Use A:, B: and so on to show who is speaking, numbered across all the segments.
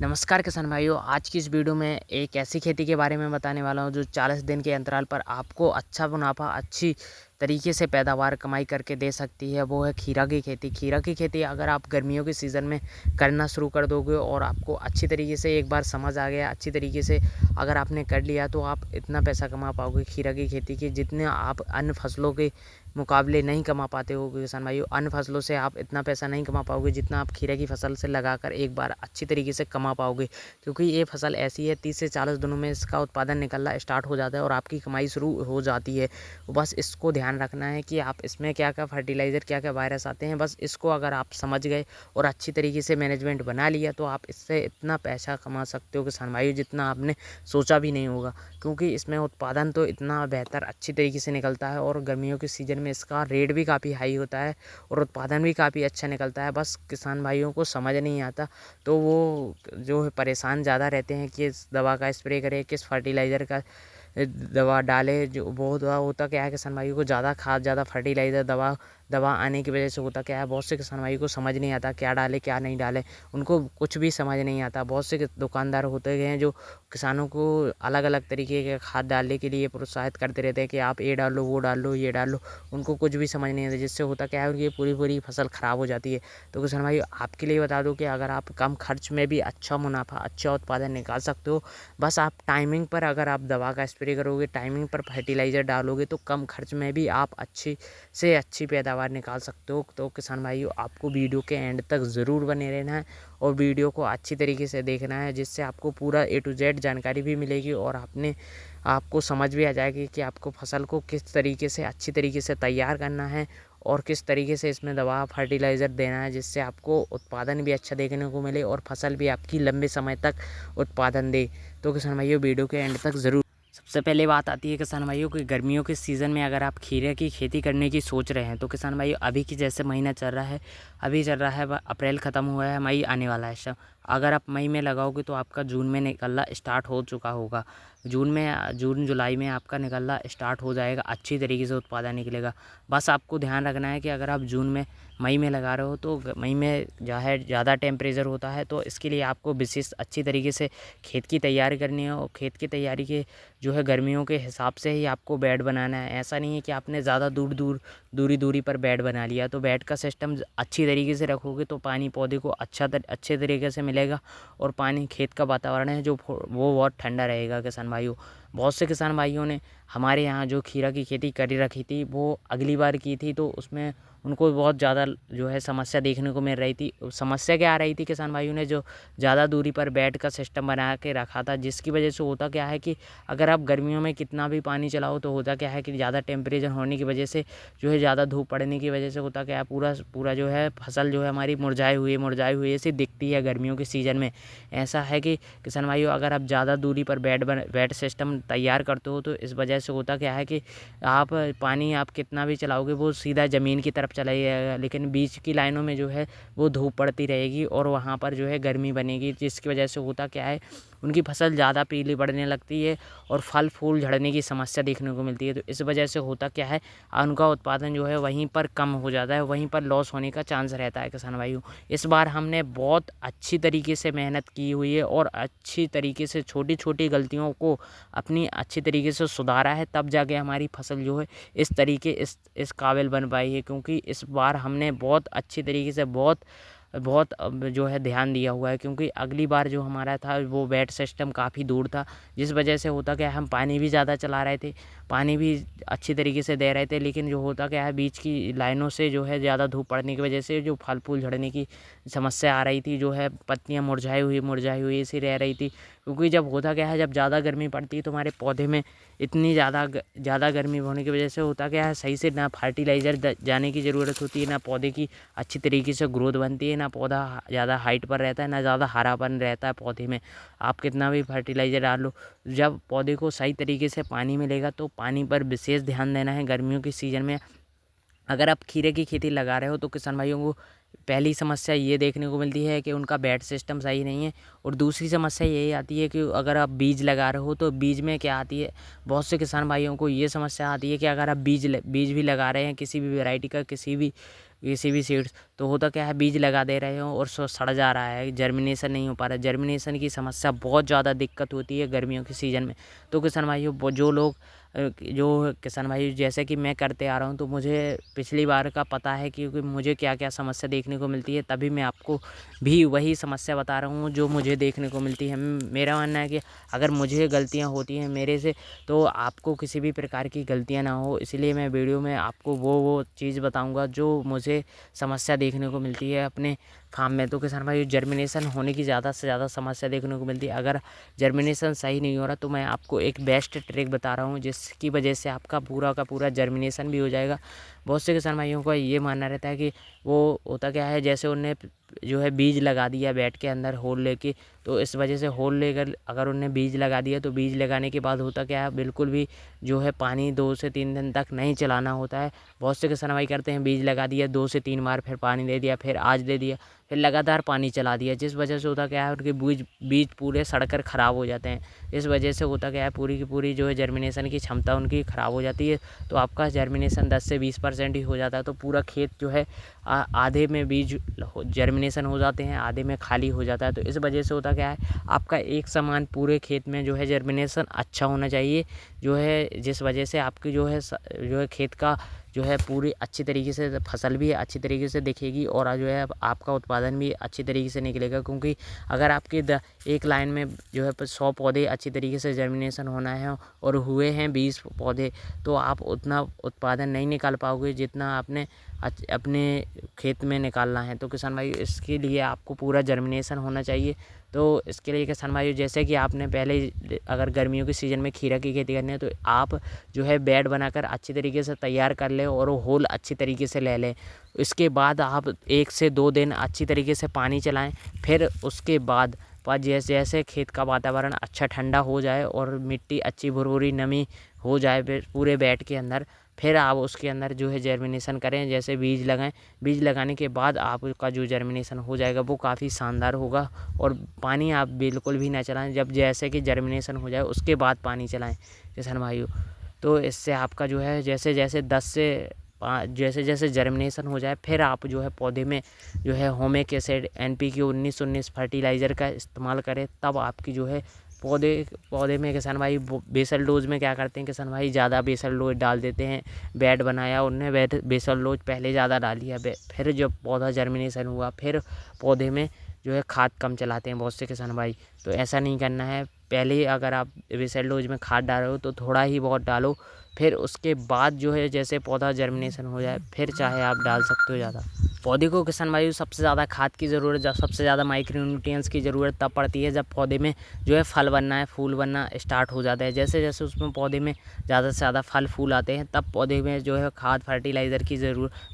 A: नमस्कार किसान भाइयों। आज की इस वीडियो में एक ऐसी खेती के बारे में बताने वाला हूं जो 40 दिन के अंतराल पर आपको अच्छा मुनाफा अच्छी तरीके से पैदावार कमाई करके दे सकती है। वो है खीरा की खेती। खीरा की खेती अगर आप गर्मियों के सीज़न में करना शुरू कर दोगे और आपको अच्छी तरीके से एक बार समझ आ गया, अच्छी तरीके से अगर आपने कर लिया तो आप इतना पैसा कमा पाओगे खीरा की खेती के जितने आप अन्य फसलों के मुकाबले नहीं कमा पाते हो किसान भाइयों। अन्य फसलों से आप इतना पैसा नहीं कमा पाओगे जितना आप खीरा की फसल से लगाकर एक बार अच्छी तरीके से कमा पाओगे, क्योंकि ये फसल ऐसी है 30 से 40 दिनों में इसका उत्पादन निकलना स्टार्ट हो जाता है और आपकी कमाई शुरू हो जाती है। बस इसको ध्यान रखना है कि आप इसमें क्या क्या फर्टिलाइज़र, क्या क्या वायरस आते हैं, बस इसको अगर आप समझ गए और अच्छी तरीके से मैनेजमेंट बना लिया तो आप इससे इतना पैसा कमा सकते हो किसान भाइयों जितना आपने सोचा भी नहीं होगा। क्योंकि इसमें उत्पादन तो इतना बेहतर अच्छी तरीके से निकलता है और गर्मियों के सीज़न में इसका रेट भी काफ़ी हाई होता है और उत्पादन भी काफ़ी अच्छा निकलता है। बस किसान भाइयों को समझ नहीं आता तो वो जो है परेशान ज़्यादा रहते हैं कि इस दवा का स्प्रे करें, किस फर्टिलाइज़र का दवा डाले। जो बहुत दवा होता क्या है किसान भाइयों को, ज़्यादा खाद, ज़्यादा फर्टिलाइज़र, दवा आने की वजह से होता क्या है, बहुत से किसान भाइयों को समझ नहीं आता क्या डाले क्या नहीं डाले। उनको कुछ भी समझ नहीं आता। बहुत से दुकानदार होते हैं जो किसानों को अलग अलग तरीके के खाद डालने के लिए प्रोत्साहित करते रहते हैं कि आप ये डाल लो, वो डाल लो, ये डाल लो। उनको कुछ भी समझ नहीं आता, जिससे होता क्या है उनकी पूरी फसल ख़राब हो जाती है। तो किसान भाइयों आपके लिए बता दूं कि अगर आप कम खर्च में भी अच्छा मुनाफा, अच्छा उत्पादन निकाल सकते हो, बस आप टाइमिंग पर अगर आप दवा का स्प्रे करोगे, टाइमिंग पर फर्टिलाइज़र डालोगे तो कम खर्च में भी आप अच्छी से अच्छी पैदावार निकाल सकते हो। तो किसान भाइयों आपको वीडियो के एंड तक ज़रूर बने रहना है और वीडियो को अच्छी तरीके से देखना है, जिससे आपको पूरा A to Z जानकारी भी मिलेगी और आपको समझ भी आ जाएगी कि आपको फसल को किस तरीके से अच्छी तरीके से तैयार करना है और किस तरीके से इसमें दवा फर्टिलाइज़र देना है, जिससे आपको उत्पादन भी अच्छा देखने को मिले और फसल भी आपकी लंबे समय तक उत्पादन दे। तो किसान भाइयों वीडियो के एंड तक ज़रूर। सबसे पहले बात आती है किसान भाइयों कि गर्मियों के सीज़न में अगर आप खीरे की खेती करने की सोच रहे हैं तो किसान भाइयों अभी की जैसे महीना चल रहा है, अभी चल रहा है अप्रैल ख़त्म हुआ है, मई आने वाला है इस टाइम। अगर आप मई में लगाओगे तो आपका जून में निकलना स्टार्ट हो चुका होगा। जून जुलाई में आपका निकलना स्टार्ट हो जाएगा, अच्छी तरीके से उत्पादन निकलेगा। बस आपको ध्यान रखना है कि अगर आप मई में लगा रहे हो तो मई में जो है ज़्यादा टेम्परेचर होता है, तो इसके लिए आपको विशेष अच्छी तरीके से खेत की तैयारी करनी है और खेत की तैयारी के जो है गर्मियों के हिसाब से ही आपको बेड बनाना है। ऐसा नहीं है कि आपने ज़्यादा दूरी पर बेड बना लिया। तो बेड का सिस्टम अच्छी तरीके से रखोगे तो पानी पौधे को अच्छे तरीके से मिलेगा और पानी खेत का वातावरण है जो वो बहुत ठंडा रहेगा किसान भाइयों। बहुत से किसान भाइयों ने हमारे यहाँ जो खीरा की खेती कर रखी थी वो अगली बार की थी, तो उसमें उनको बहुत ज़्यादा जो है समस्या देखने को मिल रही थी। समस्या क्या आ रही थी, किसान भाइयों ने जो ज़्यादा दूरी पर बेड का सिस्टम बना के रखा था, जिसकी वजह से होता क्या है कि अगर आप गर्मियों में कितना भी पानी चलाओ तो होता क्या है कि ज़्यादा टेम्परेचर होने की वजह से जो है, ज़्यादा धूप पड़ने की वजह से होता क्या है पूरा जो है फसल जो है हमारी मुरझाई हुई ऐसी दिखती है गर्मियों के सीज़न में। ऐसा है कि किसान भाइयों अगर आप ज़्यादा दूरी पर बेड सिस्टम तैयार करते हो तो इस वजह से होता क्या है कि पानी आप कितना भी चलाओगे वो सीधा ज़मीन की तरफ चला जाएगा, लेकिन बीच की लाइनों में जो है वो धूप पड़ती रहेगी और वहाँ पर जो है गर्मी बनेगी, जिसकी वजह से होता क्या है उनकी फसल ज़्यादा पीली पड़ने लगती है और फल फूल झड़ने की समस्या देखने को मिलती है। तो इस वजह से होता क्या है उनका उत्पादन जो है वहीं पर कम हो जाता है, वहीं पर लॉस होने का चांस रहता है किसान भाइयों। इस बार हमने बहुत अच्छी तरीके से मेहनत की हुई है और अच्छी तरीके से छोटी छोटी गलतियों को अपनी अच्छी तरीके से सुधारा है, तब जाके हमारी फसल जो है इस काबिल बन पाई है। क्योंकि इस बार हमने बहुत अच्छी तरीके से बहुत जो है ध्यान दिया हुआ है, क्योंकि अगली बार जो हमारा था वो बेड सिस्टम काफ़ी दूर था, जिस वजह से होता क्या है हम पानी भी ज़्यादा चला रहे थे, पानी भी अच्छी तरीके से दे रहे थे, लेकिन जो होता क्या है बीच की लाइनों से जो है ज़्यादा धूप पड़ने की वजह से जो फल फूल झड़ने की समस्या आ रही थी, जो है पत्तियाँ मुरझाई हुई ऐसी रह रही थी। क्योंकि जब होता क्या है जब ज़्यादा गर्मी पड़ती है तो हमारे पौधे में इतनी ज़्यादा गर्मी होने की वजह से होता क्या है सही से ना फर्टिलाइज़र जाने की ज़रूरत होती है, ना पौधे की अच्छी तरीके से ग्रोथ बनती है, ना पौधा ज़्यादा हाइट पर रहता है, ना ज़्यादा हरापन रहता है पौधे में। आप कितना भी फर्टिलाइज़र डाल लो, जब पौधे को सही तरीके से पानी मिलेगा तो पानी पर विशेष ध्यान देना है गर्मियों के सीज़न में। अगर आप खीरे की खेती लगा रहे हो तो किसान भाइयों को पहली समस्या ये देखने को मिलती है कि उनका बेड सिस्टम सही नहीं है, और दूसरी समस्या यही आती है कि अगर आप बीज लगा रहे हो तो बीज में क्या आती है, बहुत से किसान भाइयों को ये समस्या आती है कि अगर आप बीज भी लगा रहे हैं किसी भी वैरायटी का, किसी भी किसी भी सीड्स, तो होता क्या है बीज लगा दे रहे हो और सड़ जा रहा है, जर्मिनेशन नहीं हो पा रहा है। जर्मिनेशन की समस्या बहुत ज़्यादा दिक्कत होती है गर्मियों के सीज़न में। तो किसान भाइयों जो लोग जो किसान भाई जैसे कि मैं करते आ रहा हूँ, तो मुझे पिछली बार का पता है क्योंकि मुझे क्या क्या समस्या देखने को मिलती है, तभी मैं आपको भी वही समस्या बता रहा हूँ जो मुझे देखने को मिलती है। मेरा मानना है कि अगर मुझे गलतियाँ होती हैं मेरे से, तो आपको किसी भी प्रकार की गलतियाँ ना हो, इसलिए मैं वीडियो में आपको वो चीज़ बताऊँगा जो मुझे समस्या देखने को मिलती है अपने फार्म में। तो किसान भाई जर्मिनेशन होने की ज़्यादा से ज़्यादा समस्या देखने को मिलती है। अगर जर्मिनेशन सही नहीं हो रहा तो मैं आपको एक बेस्ट ट्रिक बता रहा हूँ जिसकी वजह से आपका पूरा का पूरा जर्मिनेशन भी हो जाएगा। बहुत से किसान भाइयों का ये मानना रहता है कि वो होता क्या है, जैसे उन्हें जो है बीज लगा दिया बेड के अंदर होल लेके, तो इस वजह से होल लेकर अगर उन्हें बीज लगा दिया तो बीज लगाने के बाद होता क्या है, बिल्कुल भी जो है पानी 2 से 3 दिन तक नहीं चलाना होता है। बहुत से किसान भाई करते हैं बीज लगा दिया 2 से 3 बार, फिर पानी दे दिया, फिर आज दे दिया, फिर लगातार पानी चला दिया, जिस वजह से होता क्या है उनके बीज पूरे सड़कर ख़राब हो जाते हैं। इस वजह से होता क्या है पूरी की पूरी जो है जर्मिनेशन की क्षमता उनकी ख़राब हो जाती है। तो आपका जर्मिनेशन 10 से 20% ही हो जाता है। तो पूरा खेत जो है आधे में बीज जर्मिनेशन हो जाते हैं, आधे में खाली हो जाता है। तो इस वजह से होता क्या है आपका एक समान पूरे खेत में जो है जर्मिनेशन अच्छा होना चाहिए, जो है जिस वजह से आपकी जो है खेत का जो है पूरी अच्छी तरीके से फसल भी अच्छी तरीके से दिखेगी और जो है आपका उत्पादन भी अच्छी तरीके से निकलेगा। क्योंकि अगर आपके एक लाइन में जो है 100 पौधे अच्छी तरीके से जर्मिनेशन होना है और हुए हैं 20 पौधे, तो आप उतना उत्पादन नहीं निकाल पाओगे जितना आपने अपने खेत में निकालना है। तो किसान भाई इसके लिए आपको पूरा जर्मिनेशन होना चाहिए। तो इसके लिए किसान भाई जैसे कि आपने पहले अगर गर्मियों के सीज़न में खीरा की खेती करनी है तो आप जो है बेड बनाकर अच्छी तरीके से तैयार कर लें और वो होल अच्छी तरीके से ले लें। इसके बाद आप 1 से 2 दिन अच्छी तरीके से पानी चलाएं। फिर उसके बाद जैसे जैसे खेत का वातावरण अच्छा ठंडा हो जाए और मिट्टी अच्छी भुरभुरी नमी हो जाए पूरे बेड के अंदर, फिर आप उसके अंदर जो है जर्मिनेशन करें, जैसे बीज लगाएं। बीज लगाने के बाद आपका जो जर्मिनेशन हो जाएगा वो काफ़ी शानदार होगा। और पानी आप बिल्कुल भी ना चलाएं, जब जैसे कि जर्मिनेशन हो जाए उसके बाद पानी चलाएं किसान भाइयों। तो इससे आपका जो है जैसे जैसे 10 से जैसे जैसे जर्मिनेशन हो जाए फिर आप जो है पौधे में जो है ह्यूमिक एसिड NPK 19-19 फर्टिलाइज़र का इस्तेमाल करें। तब आपकी जो है पौधे में किसान भाई बेसल डोज में क्या करते हैं किसान भाई, ज़्यादा बेसल डोज डाल देते हैं। बेड बनाया उनने बेसल डोज पहले ज़्यादा डाल दिया, फिर जब पौधा जर्मिनेशन हुआ फिर पौधे में जो है खाद कम चलाते हैं बहुत से किसान भाई। तो ऐसा नहीं करना है, पहले ही अगर आप बेसल डोज में खाद डाल रहे हो तो थोड़ा ही बहुत डालो, फिर उसके बाद जो है जैसे पौधा जर्मिनेशन हो जाए फिर चाहे आप डाल सकते हो ज़्यादा। पौधे को किसान भाई सबसे ज़्यादा खाद की ज़रूरत, जब सबसे ज़्यादा माइक्रो न्यूट्रिएंट्स की ज़रूरत तब पड़ती है जब पौधे में जो है फल बनना है, फूल बनना स्टार्ट हो जाता है। जैसे जैसे उसमें पौधे में ज़्यादा से ज़्यादा फल फूल आते हैं तब पौधे में जो है खाद फर्टिलाइज़र की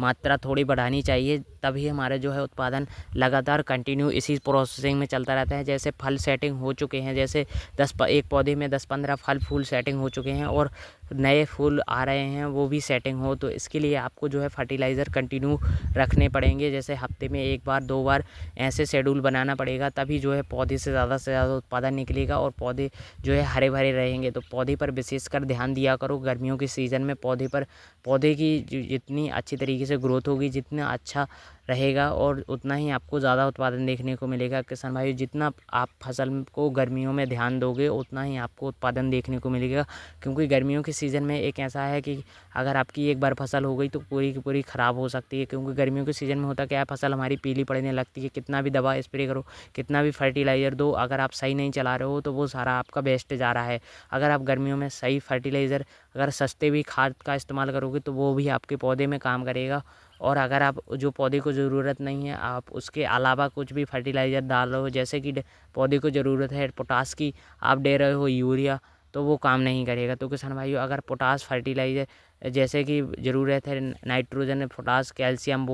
A: मात्रा थोड़ी बढ़ानी चाहिए, तभी हमारा जो है उत्पादन लगातार कंटिन्यू इसी प्रोसेसिंग में चलता रहता है। जैसे फल सेटिंग हो चुके हैं, जैसे एक पौधे में 10-15 फल फूल सेटिंग हो चुके हैं और नए फूल आ रहे हैं वो भी सेटिंग हो, तो इसके लिए आपको जो है फर्टिलाइज़र कंटिन्यू रखने पड़ेंगे। जैसे हफ्ते में 1 बार 2 बार ऐसे शेड्यूल बनाना पड़ेगा, तभी जो है पौधे से ज़्यादा उत्पादन निकलेगा और पौधे जो है हरे भरे रहेंगे। तो पौधे पर विशेषकर ध्यान दिया करो गर्मियों के सीज़न में। पौधे की जितनी अच्छी तरीके से ग्रोथ होगी, जितना अच्छा रहेगा और उतना ही आपको ज़्यादा उत्पादन देखने को मिलेगा किसान भाई। जितना आप फसल को गर्मियों में ध्यान दोगे उतना ही आपको उत्पादन देखने को मिलेगा। क्योंकि गर्मियों के सीज़न में एक ऐसा है कि अगर आपकी एक बार फसल हो गई तो पूरी की पूरी ख़राब हो सकती है। क्योंकि गर्मियों के सीज़न में होता क्या है, फसल हमारी पीली पड़ने लगती है, कितना भी दवा स्प्रे करो, कितना भी फर्टिलाइज़र दो, अगर आप सही नहीं चला रहे हो तो वो सारा आपका वेस्ट जा रहा है। अगर आप गर्मियों में सही फर्टिलाइज़र, अगर सस्ते भी खाद का इस्तेमाल करोगे तो वो भी आपके पौधे में काम करेगा। और अगर आप जो पौधे को ज़रूरत नहीं है आप उसके अलावा कुछ भी फर्टिलाइज़र डाल रहे हो, जैसे कि पौधे को ज़रूरत है पोटास की, आप दे रहे हो यूरिया, तो वो काम नहीं करेगा। तो किसान भाइयों अगर पोटास फर्टिलाइज़र जैसे कि ज़रूरत है नाइट्रोजन, पोटास, कैल्शियम,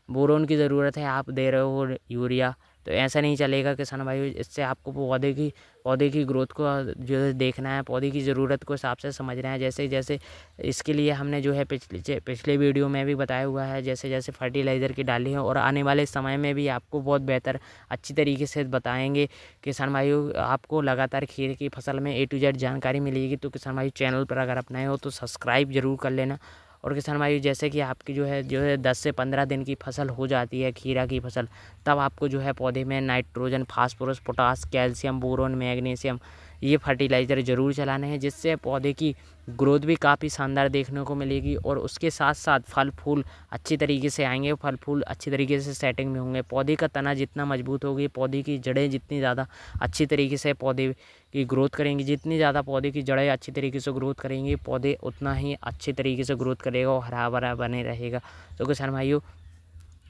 A: बोरोन की ज़रूरत है, आप दे रहे हो यूरिया, तो ऐसा नहीं चलेगा किसान भाइयों। इससे आपको पौधे की ग्रोथ को जो है देखना है, पौधे की ज़रूरत को हिसाब से समझना है। जैसे जैसे इसके लिए हमने जो है पिछले वीडियो में भी बताया हुआ है, जैसे जैसे फर्टिलाइज़र की डाली है और आने वाले समय में भी आपको बहुत बेहतर अच्छी तरीके से बताएंगे किसान भाइयों। आपको लगातार खीरे की फसल में A to Z जानकारी मिलेगी। तो किसान भाई चैनल पर अगर आप नए हो तो सब्सक्राइब ज़रूर कर लेना और किसान भाई जैसे कि आपकी जो है 10 से 15 दिन की फसल हो जाती है खीरा की फसल, तब आपको जो है पौधे में nitrogen, phosphorus, potash, calcium, boron, magnesium ये फर्टिलाइज़र ज़रूर चलाने हैं, जिससे पौधे की ग्रोथ भी काफ़ी शानदार देखने को मिलेगी और उसके साथ साथ फल फूल अच्छी तरीके से आएंगे, फल फूल अच्छी तरीके से सेटिंग में होंगे। पौधे का तना जितना मजबूत होगी, पौधे की जड़ें जितनी ज़्यादा अच्छी तरीके से पौधे की ग्रोथ करेंगी, जितनी ज़्यादा पौधे की जड़ें अच्छी तरीके से ग्रोथ करेंगी, पौधे उतना ही अच्छे तरीके से ग्रोथ करेगा और हरा भरा बने रहेगा। तो किसान भाइयों,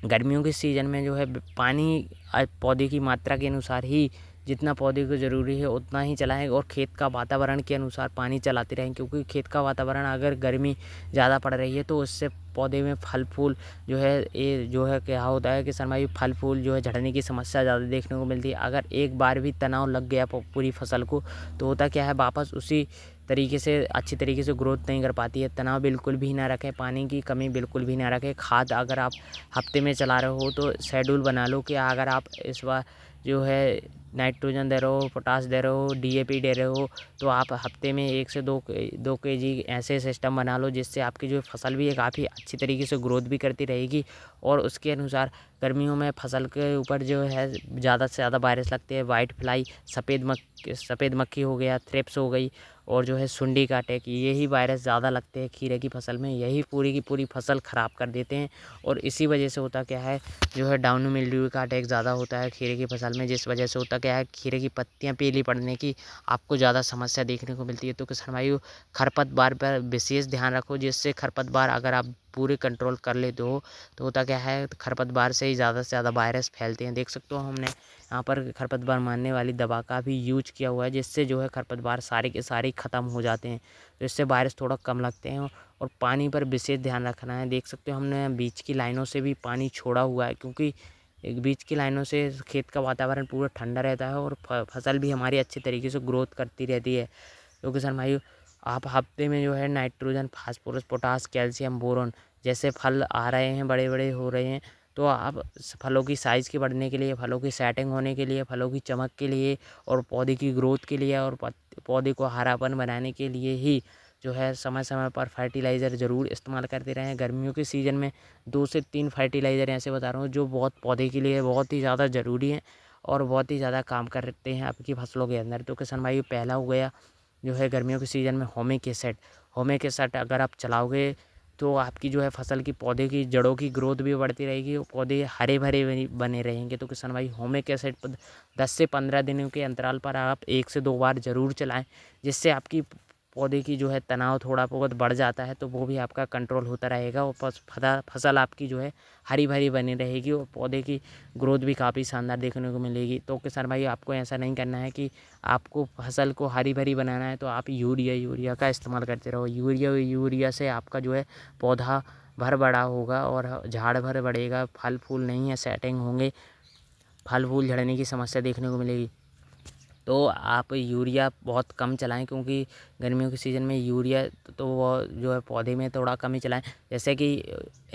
A: गर्मियों के सीज़न में जो है पानी पौधे की मात्रा के अनुसार ही जितना पौधे को ज़रूरी है उतना ही चलाएं और खेत का वातावरण के अनुसार पानी चलाते रहें, क्योंकि खेत का वातावरण अगर गर्मी ज़्यादा पड़ रही है तो उससे पौधे में फल फूल जो है ये जो है क्या होता है कि सरमाई फल फूल जो है झड़ने की समस्या ज़्यादा देखने को मिलती है। अगर एक बार भी तनाव लग गया पूरी फसल को तो होता क्या है, वापस उसी तरीके से अच्छी तरीके से ग्रोथ नहीं कर पाती है। तनाव बिल्कुल भी ना रखें, पानी की कमी बिल्कुल भी ना रखें। खाद अगर आप हफ्ते में चला रहे हो तो शेड्यूल बना लो कि अगर आप इस बार जो है नाइट्रोजन दे रहे हो, पोटास दे रहे हो, डीएपी दे रहे हो, तो आप हफ्ते में 1 से 2 केजी ऐसे सिस्टम बना लो, जिससे आपकी जो फसल भी है काफ़ी अच्छी तरीके से ग्रोथ भी करती रहेगी। और उसके अनुसार गर्मियों में फसल के ऊपर जो है ज़्यादा से ज़्यादा वायरस लगते हैं। वाइट फ्लाई, सफ़ेद मक्खी हो गया, थ्रिप्स हो गई और जो है सुंडी का अटैक, यही वायरस ज़्यादा लगते हैं खीरे की फसल में। यही पूरी की पूरी फसल ख़राब कर देते हैं और इसी वजह से होता क्या है, जो है डाउन मिल्ड्यू का अटैक ज़्यादा होता है खीरे की फसल में, जिस वजह से होता क्या है, खीरे की पत्तियां पीली पड़ने की आपको ज़्यादा समस्या देखने को मिलती है। तो किसान भाइयों, खरपतवार पर विशेष ध्यान रखो, जिससे खरपतवार अगर आप पूरे कंट्रोल कर लेते हो तो होता क्या है, खरपतवार से ही ज़्यादा से ज़्यादा वायरस फैलते हैं। देख सकते हो हमने यहाँ पर खरपतवार मारने वाली दवा का भी यूज किया हुआ है, जिससे जो है खरपतवार सारे के सारे ख़त्म हो जाते हैं, तो इससे वायरस थोड़ा कम लगते हैं। और पानी पर विशेष ध्यान रखना है। देख सकते हो हमने बीच की लाइनों से भी पानी छोड़ा हुआ है, क्योंकि एक बीच की लाइनों से खेत का वातावरण पूरा ठंडा रहता है और फसल भी हमारी अच्छी तरीके से ग्रोथ करती रहती है। तो किसान भाइयों, आप हफ्ते में जो है nitrogen, phosphorus, potash, calcium, boron जैसे फल आ रहे हैं, बड़े बड़े हो रहे हैं, तो आप फलों की साइज़ के बढ़ने के लिए, फलों की सेटिंग होने के लिए, फलों की चमक के लिए और पौधे की ग्रोथ के लिए और पौधे को हरापन बनाने के लिए ही जो है समय समय पर फर्टिलाइज़र ज़रूर इस्तेमाल करते रहें। गर्मियों के सीज़न में 2 से 3 फर्टिलाइज़र ऐसे बता रहा हूँ जो बहुत पौधे के लिए बहुत ही ज़्यादा ज़रूरी हैं और बहुत ही ज़्यादा काम करते हैं आपकी फसलों के अंदर। तो किसान भाई, पहला हो गया जो है गर्मियों के सीज़न में होमिक एसिड। होमिक एसिड अगर आप चलाओगे तो आपकी जो है फसल की पौधे की जड़ों की ग्रोथ भी बढ़ती रहेगी और पौधे हरे भरे बने रहेंगे। तो किसान भाई, होमिक एसिड 10 से 15 दिनों के अंतराल पर आप 1 से 2 बार ज़रूर चलाएं, जिससे आपकी पौधे की जो है तनाव थोड़ा बहुत बढ़ जाता है तो वो भी आपका कंट्रोल होता रहेगा और फसल आपकी जो है हरी भरी बनी रहेगी और पौधे की ग्रोथ भी काफ़ी शानदार देखने को मिलेगी। तो किसान भाई, आपको ऐसा नहीं करना है कि आपको फसल को हरी भरी बनाना है तो आप यूरिया का इस्तेमाल करते रहो। यूरिया से आपका जो है पौधा भर बड़ा होगा और झाड़ भर बढ़ेगा, फल फूल नहीं है सेटिंग होंगे, फल फूल झड़ने की समस्या देखने को मिलेगी। तो आप यूरिया बहुत कम चलाएं, क्योंकि गर्मियों के सीज़न में यूरिया तो वो जो है पौधे में थोड़ा कम ही चलाएं। जैसे कि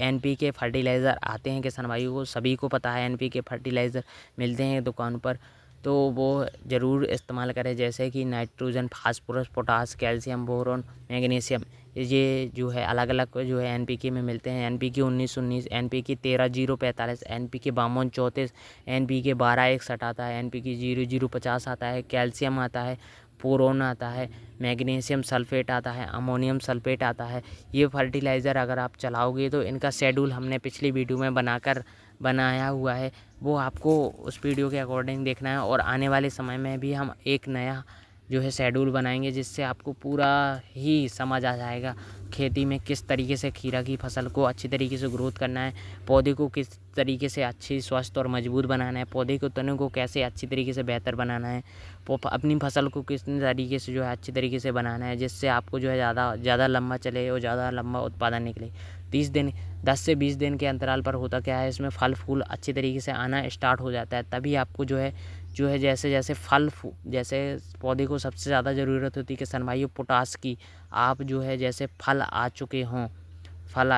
A: एनपीके फर्टिलाइज़र आते हैं किसान भाइयों को, सभी को पता है एनपीके फर्टिलाइज़र मिलते हैं दुकान पर, तो वो ज़रूर इस्तेमाल करें। जैसे कि nitrogen, phosphorus, potash, calcium, boron, magnesium, ये जो है अलग अलग जो है एनपीके में मिलते हैं। एनपीके 19-19, एनपीके 13-0-45, एनपीके 52-34, एनपीके 12-61 आता है, एनपीके 00-50 आता है, कैल्शियम आता है, बोरोन आता है, मैग्नीशियम सल्फेट आता है, अमोनियम सल्फेट आता है। ये फर्टिलाइज़र अगर आप चलाओगे तो इनका शेड्यूल हमने पिछली वीडियो में बनाया हुआ है, वो आपको उस वीडियो के अकॉर्डिंग देखना है। और आने वाले समय में भी हम एक नया जो है शेड्यूल बनाएंगे, जिससे आपको पूरा ही समझ आ जाएगा खेती में किस तरीके से खीरा की फसल को अच्छी तरीके से ग्रोथ करना है, पौधे को किस तरीके से अच्छी स्वस्थ और मजबूत बनाना है, पौधे के तने को कैसे अच्छी तरीके से बेहतर बनाना है, अपनी फसल को किस तरीके से जो है अच्छी तरीके से बनाना है, जिससे आपको जो है ज़्यादा लंबा चले और ज़्यादा लंबा उत्पादन निकले। 10 से 20 दिन के अंतराल पर होता क्या है, इसमें फल फूल अच्छी तरीके से आना स्टार्ट हो जाता है। तभी आपको जो है जैसे जैसे जैसे पौधे को सबसे ज़्यादा ज़रूरत होती है किसान भाइयों पोटास की, आप जो है जैसे फल आ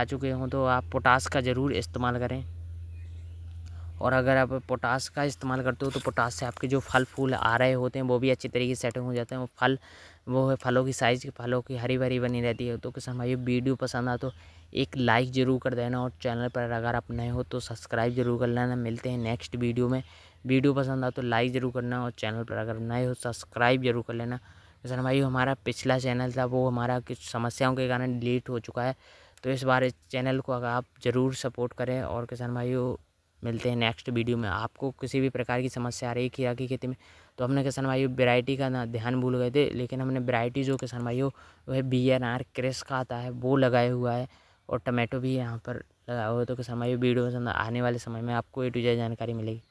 A: चुके हों तो आप पोटास का ज़रूर इस्तेमाल करें। और अगर आप पोटास का इस्तेमाल करते हो तो पोटास से आपके जो फल फूल आ रहे होते हैं वो भी अच्छी तरीके से सेटिंग हो जाते हैं। वो है फलों की साइज़, फलों की हरी भरी बनी रहती है। तो किसान भाई वीडियो पसंद आ तो एक लाइक ज़रूर कर देना, और चैनल पर अगर आप नए हो तो सब्सक्राइब ज़रूर कर लेना। मिलते हैं नेक्स्ट वीडियो में। वीडियो पसंद आ तो लाइक ज़रूर करना, और चैनल पर अगर नए हो सब्सक्राइब ज़रूर कर लेना। किसान भाई हमारा पिछला चैनल था वो हमारा कुछ समस्याओं के कारण डिलीट हो चुका है, तो इस बार इस चैनल को अगर आप ज़रूर सपोर्ट करें। और किसान भाइयों मिलते हैं नेक्स्ट वीडियो में। आपको किसी भी प्रकार की समस्या आ रही है खीरा की खेती में, तो हमने किसान भाइयों वैरायटी का ना ध्यान भूल गए थे, लेकिन हमने वैरायटी जो किसान भाइयों वह BNR क्रिस का आता है वो लगाया हुआ है, और टमाटो भी यहाँ पर लगाया हुआ है। तो किसान भाइयों वीडियो पसंद आने वाले समय में आपको A to Z जानकारी मिलेगी।